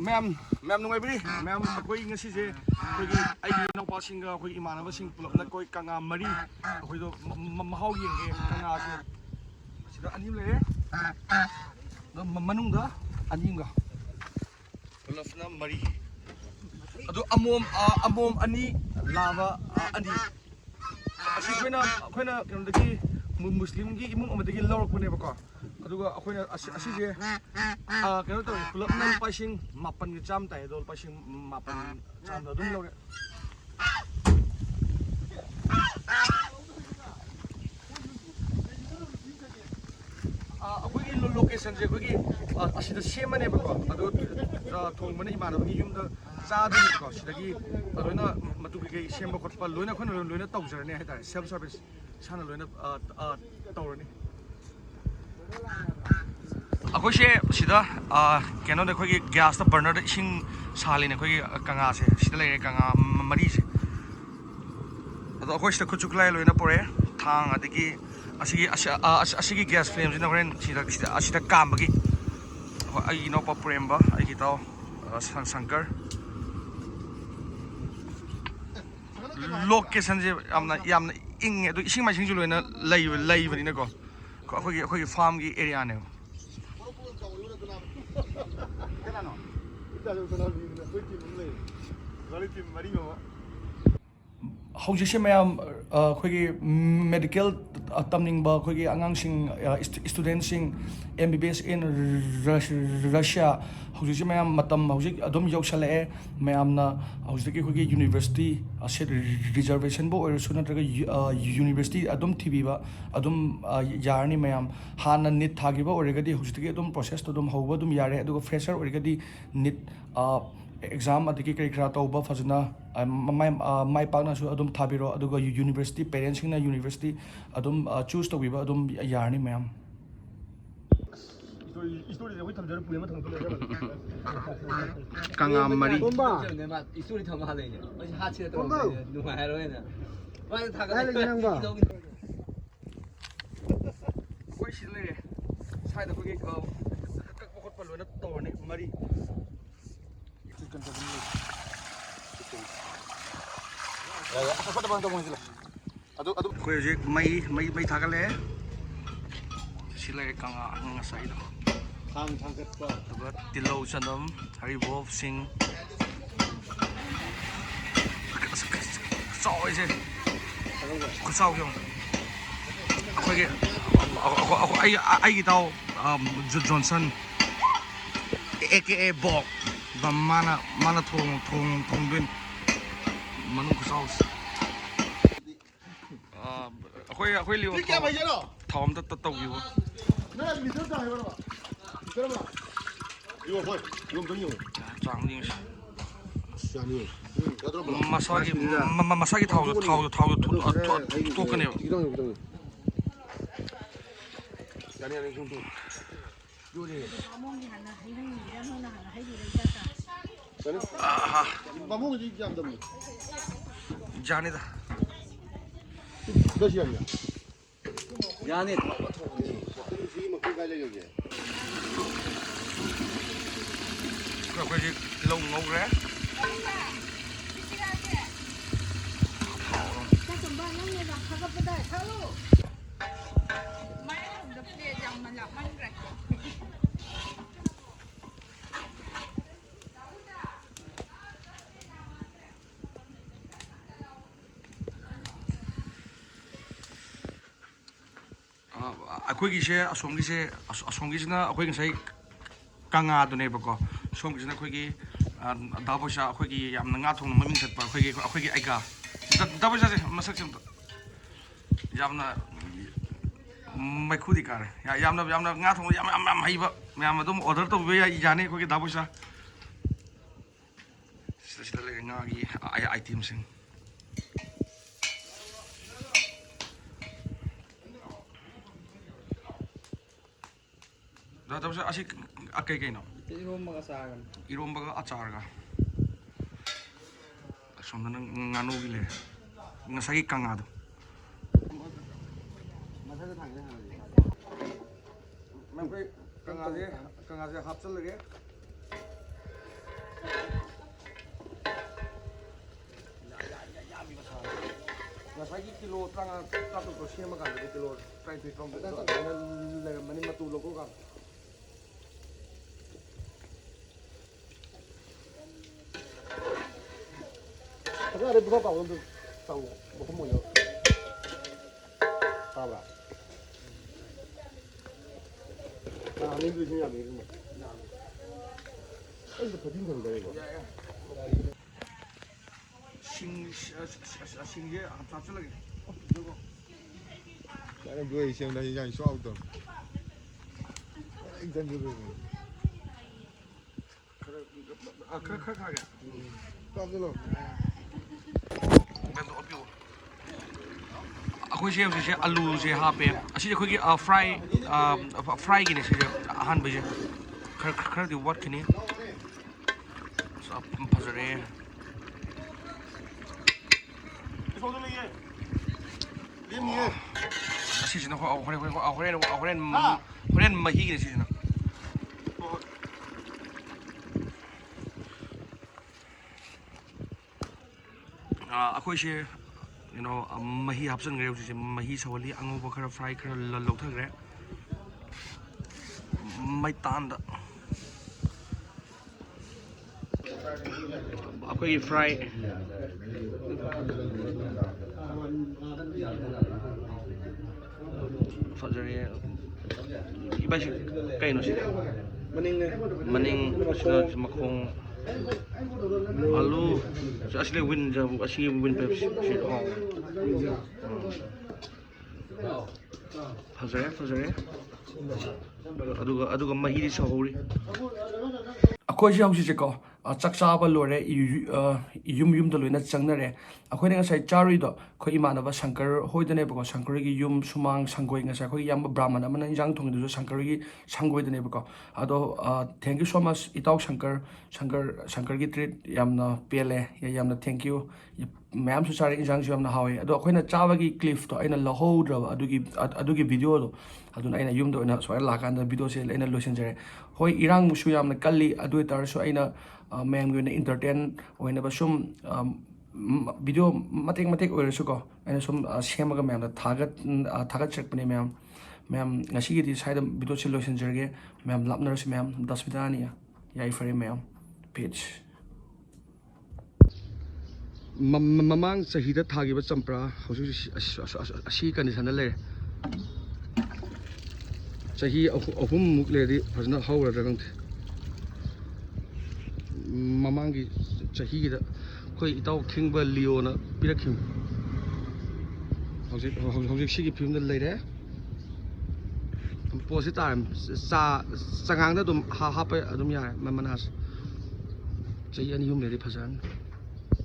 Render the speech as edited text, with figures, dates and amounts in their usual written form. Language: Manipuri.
ꯃꯌꯥꯝ ꯅꯨꯡꯉꯥꯏꯕꯤꯔꯤ ꯃꯌꯥꯝ ꯑꯩꯈꯣꯏ ꯉꯁꯤꯁꯦ ꯑꯩꯈꯣꯏꯒꯤ ꯑꯩꯒꯤ ꯏꯅꯥꯎꯄꯥꯁꯤꯡꯒ ꯑꯩꯈꯣꯏꯒꯤ ꯏꯃꯥꯟꯅꯕꯁꯤꯡ ꯄꯨꯂꯞꯅ ꯑꯩꯈꯣꯏ ꯀꯪꯉꯥ ꯃꯔꯤ ꯑꯩꯈꯣꯏꯗꯣ ꯃꯍꯥꯎ ꯌꯦꯡꯒꯦ ꯀꯪꯉꯥꯁꯦ ꯁꯤꯗ ꯑꯅꯤ ꯂꯩꯔꯦ ꯃꯅꯨꯡꯗ ꯑꯅꯤ ꯑꯃꯒ ꯄꯨꯂꯞꯅ ꯃꯔꯤ ꯑꯗꯨ ꯑꯃꯣꯝ ꯑꯅꯤ ꯂꯥꯕ ꯑꯅꯤ ꯑꯁꯤ ꯑꯩꯈꯣꯏꯅ ꯀꯩꯅꯣꯗꯒꯤ ꯃꯨꯁꯂꯤꯝꯒꯤ ꯏꯃꯨꯡ ꯑꯃꯗꯒꯤ ꯂꯧꯔꯛꯄꯅꯦꯕꯀꯣ ꯑꯗꯨꯒ ꯑꯩꯈꯣꯏꯅ ꯑꯁꯤꯁꯦ ꯀꯩꯅꯣ ꯇꯧꯋꯦ ꯄꯨꯂꯞꯅ ꯂꯨꯄꯥ ꯂꯤꯁꯤꯡ 8,100 ꯇꯥꯏ ꯑꯗꯣ ꯂꯨꯄꯥ ꯂꯤꯁꯤꯡ 8,100 ꯑꯗꯨꯝ ꯂꯧꯔꯦ ꯑꯩꯈꯣꯏꯒꯤ ꯂꯣꯀꯦꯁꯟꯁꯦ ꯑꯩꯈꯣꯏꯒꯤ ꯑꯁꯤꯗ ꯁꯦꯝꯃꯅꯦꯕꯀꯣ ꯑꯗꯣ ꯊꯣꯡꯕꯅ ꯏꯃꯥꯟꯅꯕꯒꯤ ꯌꯨꯝꯗ ꯆꯥꯗꯣꯏꯅꯦꯕꯀꯣ ꯁꯤꯗꯒꯤ ꯂꯣꯏꯅ ꯃꯇꯨ ꯀꯩꯀꯩ ꯁꯦꯝꯕ ꯈꯣꯠꯄ ꯂꯣꯏꯅ ꯑꯩꯈꯣꯏꯅ ꯂꯣꯏꯅ ꯇꯧꯖꯔꯅꯤ ꯍꯥꯏꯇꯥꯔꯦ ꯁꯦꯜꯐ ꯁꯥꯔꯚꯤꯁ ꯏꯁꯥꯅ ꯂꯣꯏꯅ ꯇꯧꯔꯅꯤ ꯑꯩꯈꯣꯏꯁꯦ ꯁꯤꯗ ꯀꯩꯅꯣꯗ ꯑꯩꯈꯣꯏꯒꯤ ꯒ꯭ꯌꯥꯁꯇ ꯕꯔꯅꯔꯗ ꯏꯁꯤꯡ ꯁꯥꯍꯜꯂꯤꯅꯦ ꯑꯩꯈꯣꯏꯒꯤ ꯀꯪꯉꯥꯁꯦ ꯁꯤꯗ ꯂꯩꯔꯦ ꯀꯪꯉꯥ ꯃꯔꯤꯁꯦ ꯑꯗꯣ ꯑꯩꯈꯣꯏ ꯁꯤꯗ ꯈꯨꯠꯁꯨ ꯈꯨꯠꯂꯥꯏ ꯂꯣꯏꯅ ꯄꯨꯔꯛꯑꯦ ꯊꯥꯡ ꯑꯗꯒꯤ ꯑꯁꯤꯒꯤ ꯒ꯭ꯌꯥꯁ ꯐ꯭ꯂꯦꯝꯁꯤꯅ ꯍꯣꯔꯦꯟ ꯑꯁꯤꯗ ꯀꯥꯝꯕꯒꯤ ꯑꯩꯒꯤ ꯏꯅꯥꯎꯄꯥ ꯄꯨꯔꯦꯝꯕ ꯑꯩꯒꯤ ꯏꯇꯥꯎ ꯁꯪꯀꯔ ꯂꯣꯀꯦꯁꯟꯁꯦ ꯌꯥꯝꯅ ꯏꯪꯉꯦ ꯑꯗꯨ ꯏꯁꯤꯡ ꯃꯥꯏꯁꯤꯡꯁꯨ ꯂꯣꯏꯅ ꯂꯩꯕꯅꯤꯅꯀꯣ ꯑꯩꯈꯣꯏꯒꯤ ꯐꯥꯔꯝꯒꯤ ꯑꯦꯔꯤꯌꯥꯅꯦꯕ ꯍꯧꯖꯤꯛꯁꯦ ꯃꯌꯥꯝ ꯑꯩꯈꯣꯏꯒꯤ ꯃꯦꯗꯤꯀꯦꯜ ꯇꯝꯅꯤꯡꯕ ꯑꯩꯈꯣꯏꯒꯤ ꯑꯉꯥꯡꯁꯤꯡ ꯏꯁꯇꯨꯗꯦꯟꯁꯤꯡ MBBS ꯏꯟ ꯔꯁꯤꯌꯥ ꯍꯧꯖꯤꯛꯁꯦ ꯃꯌꯥꯝ ꯃꯇꯝ ꯍꯧꯖꯤꯛ ꯑꯗꯨꯝ ꯌꯧꯁꯜꯂꯛꯑꯦ ꯃꯌꯥꯝꯅ ꯍꯧꯖꯤꯛꯇꯤ ꯑꯩꯈꯣꯏꯒꯤ ꯌꯨꯅꯤꯚꯔꯁꯤꯇꯤ ꯁꯤꯠ ꯔꯤꯖꯔቬꯁꯟꯕꯨ ꯑꯣꯏꯔꯁꯨ ꯅꯠꯇ꯭ꯔꯒ ꯌꯨꯅꯤꯚꯔꯁꯤꯇꯤ ꯑꯗꯨꯝ ꯊꯤꯕꯤꯕ ꯑꯗꯨꯝ ꯌꯥꯔꯅꯤ ꯃꯌꯥꯝ ꯍꯥꯟꯅ ꯅꯤꯠ ꯊꯥꯈꯤꯕ ꯑꯣꯏꯔꯒꯗꯤ ꯍꯧꯖꯤꯛꯇꯒꯤ ꯑꯗꯨꯝ ꯄ꯭ꯔꯣꯁꯦꯁꯇꯣ ꯑꯗꯨꯝ ꯍꯧꯕ ꯑꯗꯨꯝ ꯌꯥꯔꯦ ꯑꯗꯨꯒ ꯐ꯭ꯔꯦꯁꯔ ꯑꯣꯏꯔꯒꯗꯤ ꯅꯤꯠ ꯑꯦꯛꯖꯥꯝ ꯑꯗꯒꯤ ꯀꯔꯤ ꯀꯔꯥ ꯇꯧꯕ ꯐꯖꯅ ꯃꯥꯏ ꯄꯥꯛꯅꯁꯨ ꯑꯗꯨꯝ ꯊꯥꯕꯤꯔꯣ ꯑꯗꯨꯒ ꯌꯨꯅꯤꯚꯔꯁꯤꯇꯤ ꯄꯦꯔꯦꯟꯁꯁꯤꯡꯅ ꯌꯨꯅꯤꯚꯔꯁꯤꯇꯤ ꯑꯗꯨꯝ ꯆꯨꯁ ꯇꯧꯕꯤꯕ ꯑꯗꯨꯝ ꯌꯥꯔꯅꯤ ꯃꯌꯥꯝ ꯏꯁꯇꯣꯔꯤꯁꯦ ꯑꯩꯈꯣꯏ ꯊꯝꯖꯔ ꯄꯨꯔꯤ ꯑꯃ ꯀꯪꯉꯥ ꯃꯔꯤ ꯏꯁꯇꯣꯔꯤ ꯊꯝꯕ ꯍꯥꯜꯂꯛꯏꯅꯦ ꯑꯩꯁꯦ ꯍꯥꯠꯁꯤꯗ ꯇꯧꯔꯝꯕ ꯅꯨꯡꯉꯥꯏꯔꯣꯏꯅ ꯃꯥꯁꯦ ꯑꯩꯈꯣꯏ ꯁꯤꯗ ꯂꯩꯔꯦ ꯁ꯭ꯋꯥꯏꯗ ꯑꯩꯈꯣꯏꯒꯤ ꯀꯛꯄ ꯈꯣꯠꯄ ꯂꯣꯏꯅ ꯇꯧꯔꯅꯤ ꯃꯔꯤ ꯑꯩꯈꯣꯏ ꯍꯧꯖꯤꯛ ꯃꯩ ꯊꯥꯒꯠꯂꯛꯑꯦ ꯁꯤ ꯂꯩꯔꯦ ꯀꯪꯉꯥ ꯉꯁꯥꯏꯗꯣ ꯑꯗꯨꯒ ꯇꯤꯜꯍꯧ ꯆꯅꯝ ꯍꯔꯤꯕꯣꯞ ꯁꯤꯡ ꯆꯥꯎꯏꯁꯦ ꯈꯨꯠꯆꯥꯎꯁꯦ ꯑꯩꯈꯣꯏꯒꯤ ꯑꯩꯒꯤ ꯏꯇꯥꯎ ꯖꯣꯟꯁꯟ AKA ꯕꯣꯛ ꯃꯥꯅ ꯊꯣꯡꯗꯣꯏꯅꯤ ꯃꯅꯨꯡ ꯈꯨꯆꯥꯎꯁꯦ ꯑꯩꯈꯣꯏ ꯂꯤꯌꯣ ꯊꯥꯎ ꯑꯝꯇ ꯇꯧꯈꯤꯕ ꯃꯁꯥꯒꯤ ꯊꯥꯎꯗꯣ ꯇꯣꯛꯀꯅꯦꯕ ꯌꯥꯅꯤꯗ ꯌꯥꯅꯤ ꯑꯩꯈꯣꯏꯁꯤ ꯇꯤꯜꯍꯧ ꯉꯧꯈ꯭ꯔꯦ ꯑꯩꯈꯣꯏꯒꯤꯁꯦ ꯑꯁꯣꯝꯒꯤꯁꯤꯅ ꯑꯩꯈꯣꯏ ꯉꯁꯥꯏ ꯀꯪꯉꯥꯗꯨꯅꯦꯕꯀꯣ ꯁꯣꯝꯒꯤꯁꯤꯅ ꯑꯩꯈꯣꯏꯒꯤ ꯗꯥꯕꯣꯏꯁꯥ ꯑꯩꯈꯣꯏꯒꯤ ꯌꯥꯝꯅ ꯉꯥ ꯊꯣꯡꯕ ꯃꯃꯤꯡ ꯆꯠꯄ ꯑꯩꯈꯣꯏꯒꯤ ꯑꯩꯒꯥ ꯗꯥꯕꯣꯏꯁꯥꯁꯦ ꯃꯁꯛꯁꯦ ꯑꯝꯇ ꯌꯥꯝꯅ ꯃꯩꯈꯨꯗꯤ ꯀꯥꯔꯦ ꯌꯥꯝꯅ ꯉꯥ ꯊꯣꯡꯕ ꯌꯥꯝ ꯍꯩꯕ ꯃꯌꯥꯝ ꯑꯗꯨꯝ ꯑꯣꯔꯗꯔ ꯇꯧꯕꯤꯕ ꯌꯥꯅꯤ ꯑꯩꯈꯣꯏꯒꯤ ꯗꯥꯕꯣꯏꯁꯥ ꯁꯤꯗ ꯂꯩꯔꯦ ꯉꯥꯒꯤ ꯑꯥꯏꯇꯦꯝꯁꯤꯡ ꯗꯥꯕꯣꯏꯁꯥ ꯑꯁꯤ ꯀꯩꯅꯣ ꯏꯔꯣꯝꯕꯒ ꯑꯆꯥꯔꯒ ꯑꯁꯣꯝꯗꯅ ꯉꯥꯅꯨꯒꯤ ꯂꯩꯔꯦ ꯉꯁꯥꯏꯒꯤ ꯀꯪꯉꯥꯗꯣ ꯑꯩꯈꯣꯏ ꯀꯪꯉꯥꯁꯦ ꯍꯥꯞꯆꯜꯂꯒꯦ ꯉꯁꯥꯏꯒꯤ ꯀꯤꯂꯣ 35 ꯁꯦꯝꯃꯀꯥꯟꯗꯗꯤ ꯀꯤꯂꯣ 23 ꯂꯩꯔꯝꯕꯅꯤ ꯃꯇꯨ ꯂꯧꯊꯣꯛꯀꯥꯟꯗ ꯐꯖꯅ ꯄꯨꯊꯣꯛ ꯇꯧꯕꯗꯨ ꯇꯧ ꯃꯐꯝ ꯑꯣꯏꯅ ꯇꯥꯕ꯭ꯔꯥ ꯑꯅꯤꯗꯨꯁꯨ ꯌꯥꯝꯃꯤ ꯑꯩꯁꯨ ꯐꯖꯅ ꯊꯝꯗꯔꯦꯀꯣ ꯁꯤꯡꯁꯦ ꯍꯥꯞꯆꯤꯜꯂꯒꯦ Cái đuôi xem đây nhanh xóa tầm. Anh dân đưa khơi khơi Stop cái lồng. ꯑꯩꯈꯣꯏꯁꯦ ꯍꯧꯖꯤꯛꯁꯦ ꯑꯂꯨꯁꯦ ꯍꯥꯞꯄꯦ ꯑꯁꯤꯁꯦ ꯑꯩꯈꯣꯏꯒꯤ ꯐ꯭ꯔꯥꯏꯒꯤꯅꯦ ꯁꯤꯁꯦ ꯑꯍꯥꯟꯕꯁꯦ ꯈꯔꯗꯤ ꯋꯥꯠꯈꯤꯅꯤ ꯐꯖꯔꯦ ꯑꯁꯤꯁꯤꯅ ꯍꯣꯔꯦꯟ ꯃꯍꯤꯒꯤꯅꯦ ꯁꯤꯁꯤꯅ ꯑꯩꯈꯣꯏꯁꯦ ꯀꯩꯅꯣ ꯃꯍꯤ ꯍꯥꯞꯆꯤꯟꯈ꯭ꯔꯦ ꯍꯧꯖꯤꯛꯁꯦ ꯃꯍꯤ ꯁꯧꯍꯜꯂꯤ ꯑꯉꯧꯕ ꯈꯔ ꯐ꯭ꯔꯥꯏ ꯈꯔ ꯂꯧꯊꯈ꯭ꯔꯦ ꯃꯩꯇꯥꯟꯗ ꯑꯩꯈꯣꯏꯒꯤ ꯐ꯭ꯔꯥꯏ ꯐꯖꯔꯦ ꯏꯕꯥꯏꯁꯤ ꯀꯩꯅꯣ ꯁꯤꯗꯤ ꯃꯅꯤꯡ ꯁꯤꯅ ꯃꯈꯣꯡ ꯑꯂꯨ ꯑꯁꯤꯗ ꯑꯁꯤꯒꯤ ꯋꯤꯟ ꯄꯦꯞꯁꯤ ꯐꯖꯔꯦ ꯑꯗꯨꯒ ꯃꯍꯤꯗꯤ ꯁꯧꯍꯧꯔꯤ ꯑꯩꯈꯣꯏꯁꯦ ꯍꯧꯖꯤꯛꯁꯦꯀꯣ ꯆꯥꯛ ꯆꯥꯕ ꯂꯣꯏꯔꯦ ꯌꯨꯝꯗ ꯂꯣꯏꯅ ꯆꯪꯅꯔꯦ ꯑꯩꯈꯣꯏꯅ ꯉꯁꯥꯏ ꯆꯥꯔꯨꯏꯗꯣ ꯑꯩꯈꯣꯏ ꯏꯃꯥꯟꯅꯕ ꯁꯪꯀꯔ ꯍꯣꯏꯗꯅꯦꯕꯀꯣ ꯁꯪꯀꯔꯒꯤ ꯌꯨꯝ ꯁꯨꯃꯥꯡ ꯁꯪꯒꯣꯏ ꯉꯁꯥꯏ ꯑꯩꯈꯣꯏꯒꯤ ꯌꯥꯝꯕ ꯕ꯭ꯔꯥꯍꯃꯟ ꯑꯃꯅ ꯏꯟꯖꯥꯡ ꯊꯣꯡꯉꯤꯗꯨꯁꯨ ꯁꯪꯀꯔꯒꯤ ꯁꯪꯒꯣꯏꯗꯅꯦꯕꯀꯣ ꯑꯗꯣ ꯊꯦꯡꯛ ꯌꯨ ꯁꯣ ꯃꯆ ꯏꯇꯥꯎ ꯁꯪꯀꯔꯒꯤ ꯇ꯭ꯔꯤꯠ ꯌꯥꯝꯅ ꯄꯦꯜꯂꯦ ꯌꯥꯝꯅ ꯊꯦꯡꯛ ꯌꯨ ꯃꯌꯥꯝꯁꯨ ꯆꯥꯔꯦ ꯏꯟꯖꯥꯡꯁꯨ ꯌꯥꯝꯅ ꯍꯥꯎꯋꯦ ꯑꯗꯣ ꯑꯩꯈꯣꯏꯅ ꯆꯥꯕꯒꯤ ꯀ꯭ꯂꯤꯞꯇꯣ ꯑꯩꯅ ꯂꯧꯍꯧꯗ꯭ꯔꯕ ꯑꯗꯨꯒꯤ ꯚꯤꯗꯤꯑꯣꯗꯣ ꯑꯗꯨꯅ ꯑꯩꯅ ꯌꯨꯝꯗ ꯑꯣꯏꯅ ꯁꯨꯃꯥꯏꯅ ꯂꯥꯛꯀꯥꯟꯗ ꯚꯤꯗꯤꯑꯣꯁꯦ ꯑꯩꯅ ꯂꯣꯏꯁꯤꯟꯖꯔꯦ ꯍꯣꯏ ꯏꯔꯥꯡꯃꯨꯛꯁꯨ ꯌꯥꯝꯅ ꯀꯜꯂꯤ ꯑꯗꯨ ꯑꯣꯏꯇꯥꯔꯁꯨ ꯑꯩꯅ ꯃꯌꯥꯝꯒꯤ ꯑꯣꯏꯅ ꯏꯟꯇꯔꯇꯦꯟ ꯑꯣꯏꯅꯕ ꯁꯨꯝ ꯚꯤꯗꯤꯑꯣ ꯃꯇꯦꯛ ꯑꯣꯏꯔꯁꯨꯀꯣ ꯑꯩꯅ ꯁꯨꯝ ꯁꯦꯝꯃꯒ ꯃꯌꯥꯝꯗ ꯊꯥꯒꯠꯆꯔꯛꯄꯅꯦ ꯃꯌꯥꯝ ꯉꯁꯤꯒꯤꯗꯤ ꯁ꯭ꯋꯥꯏꯗ ꯚꯤꯗꯤꯑꯣꯁꯦ ꯂꯣꯏꯁꯤꯟꯖꯔꯒꯦ ꯃꯌꯥꯝ ꯂꯥꯞꯅꯔꯁꯤ ꯃꯌꯥꯝ ꯗꯁꯕꯤꯗꯥꯅꯤꯌꯥ ꯌꯥꯏꯐꯔꯦ ꯃꯌꯥꯝ ꯄꯤꯁ ꯃꯃꯥꯡ ꯆꯍꯤꯗ ꯊꯥꯈꯤꯕ ꯆꯝꯄ꯭ꯔꯥ ꯍꯧꯖꯤꯛ ꯑꯁꯤ ꯀꯟꯗꯤꯁꯟꯗ ꯂꯩꯔꯦ ꯆꯍꯤ ꯑꯍꯨꯝꯃꯨꯛ ꯂꯩꯔꯗꯤ ꯐꯖꯅ ꯍꯧꯔꯗ꯭ꯔꯥ ꯈꯪꯗꯦ ꯃꯃꯥꯡꯒꯤ ꯆꯍꯤꯒꯤꯗ ꯑꯩꯈꯣই ꯏꯇꯥꯎ ꯈꯤꯡꯕ ꯂꯤꯑꯣꯅ ꯄꯤꯔꯛꯈꯤꯕꯅꯤ ꯍꯧꯖꯤꯛ ꯁꯤꯒꯤ ꯐꯤꯕꯝꯗ ꯂꯩꯔꯦ ꯄꯣꯠꯁꯤ ꯇꯥꯔꯦ ꯆꯉꯥꯡꯗ ꯑꯗꯨꯝ ꯍꯥꯞꯄ ꯑꯗꯨꯝ ꯌꯥꯔꯦ ꯃꯅꯥꯁꯦ ꯆꯍꯤ 2-3 ꯂꯩꯔꯗꯤ ꯐꯖꯔꯅꯤ